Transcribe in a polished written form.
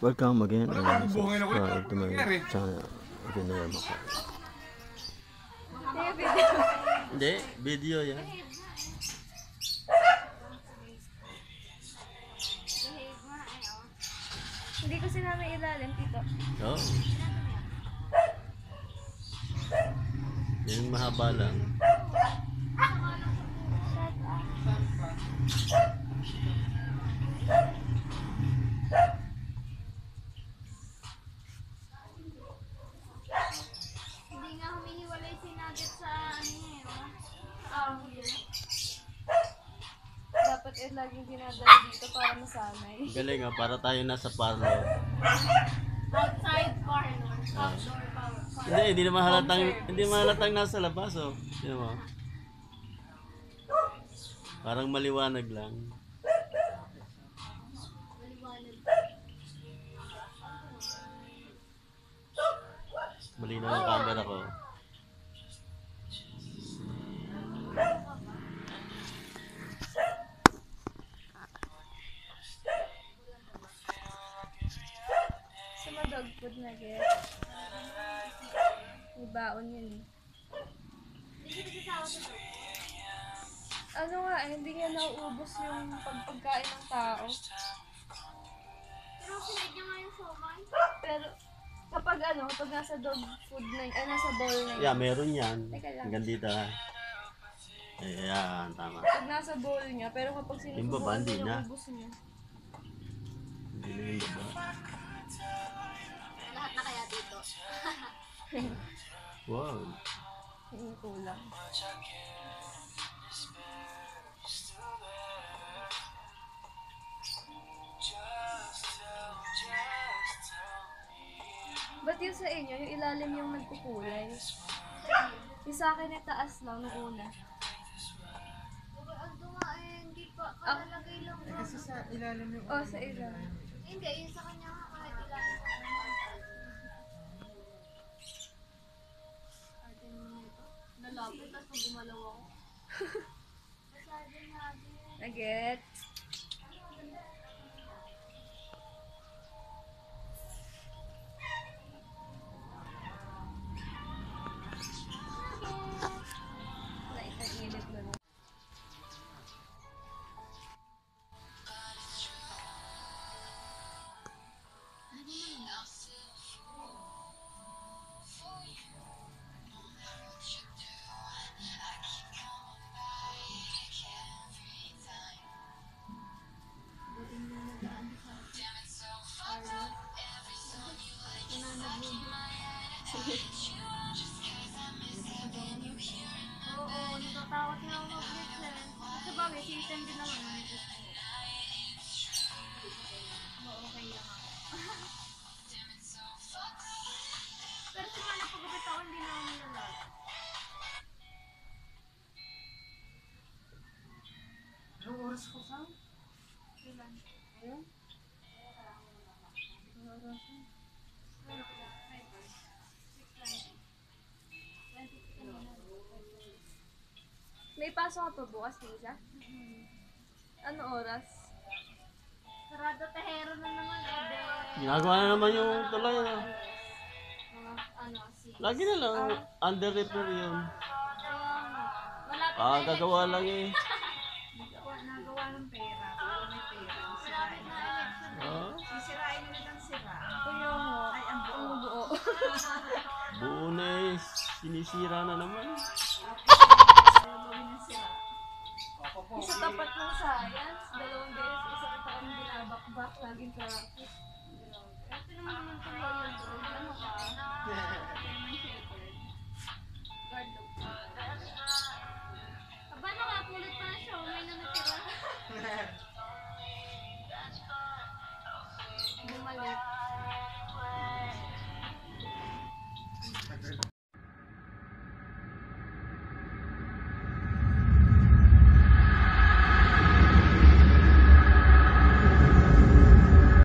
Welcome again and subscribe to my channel. Again na yung maka. Hindi, video yan. Hindi ko sinama ilalim, tito. Oo. Yan mahaba lang. Hindi nga humihiwalay si Nugget sa ano eh. Dapat laging dinadala dito para masanay. Galing nga, para tayo nasa parlor. Outside parlor. Outdoor parlor. Hindi naman halatang nasa labas, oh. Sino mo? Parang maliwanag lang. Malinaw ang camera ko. Sa dog food na get. May baon yun eh. Ano nga hindi nga nauubos yung pagkain ng tao. Pero sinad niya nga yung somay. Pero kapag nasa dog food na yun, nasa bowl na yun. Yeah, meron yan. Teka lang. Hanggang dito ha. Ayan, tama. Pag nasa bowl niya, pero kapag Yung baba, sinusubukan hindi mo, na. naubos niya. Hindi na yung baba. Lahat na kaya dito. Wow. Hindi kulang. Ba't yun sa inyo? Yung ilalim yung nagkukulay? Yung sa akin yung taas lang nung una. Ang tunga eh, hindi pa kalalagay lang. Kasi sa ilalim yung... Oh, sa ilalim. Hindi, yun sa kanya nga kahit ilalim sa kanya. Ate mo nito. Nalapit at pag gumalaw ako. Masyado natin. Nugget. Nainit na lang. Oo, natatakot na ako mag-listen. Sa bagay, si Ethan din naman mag-listen. Oo, okay lang ako. Pero simula pagkabit ako, hindi na ako nilalag. Anong oras ko sa? Ilan? Ayun? May pasok ka pa bukas, Lisa? Ano oras? Sarado Tehero na naman, Ede. Ginagawa na naman yung tulay na. Mga si... Lagi na lang, under repair yun. Malapit Ah, gagawa lang eh. Nagawa ng pera. Kung may pera. malapit na election. Ah, Sisirain nila ng sira. Kuya mo. Ay, ang buo. Ang buo. buo na eh. Sinisira na naman. Gawin ng sira. Isa tapat ng science, 2 beses, isa tapat ng binabakbak, laging traffic. Ito naman tuloy yung drone. Ano ka?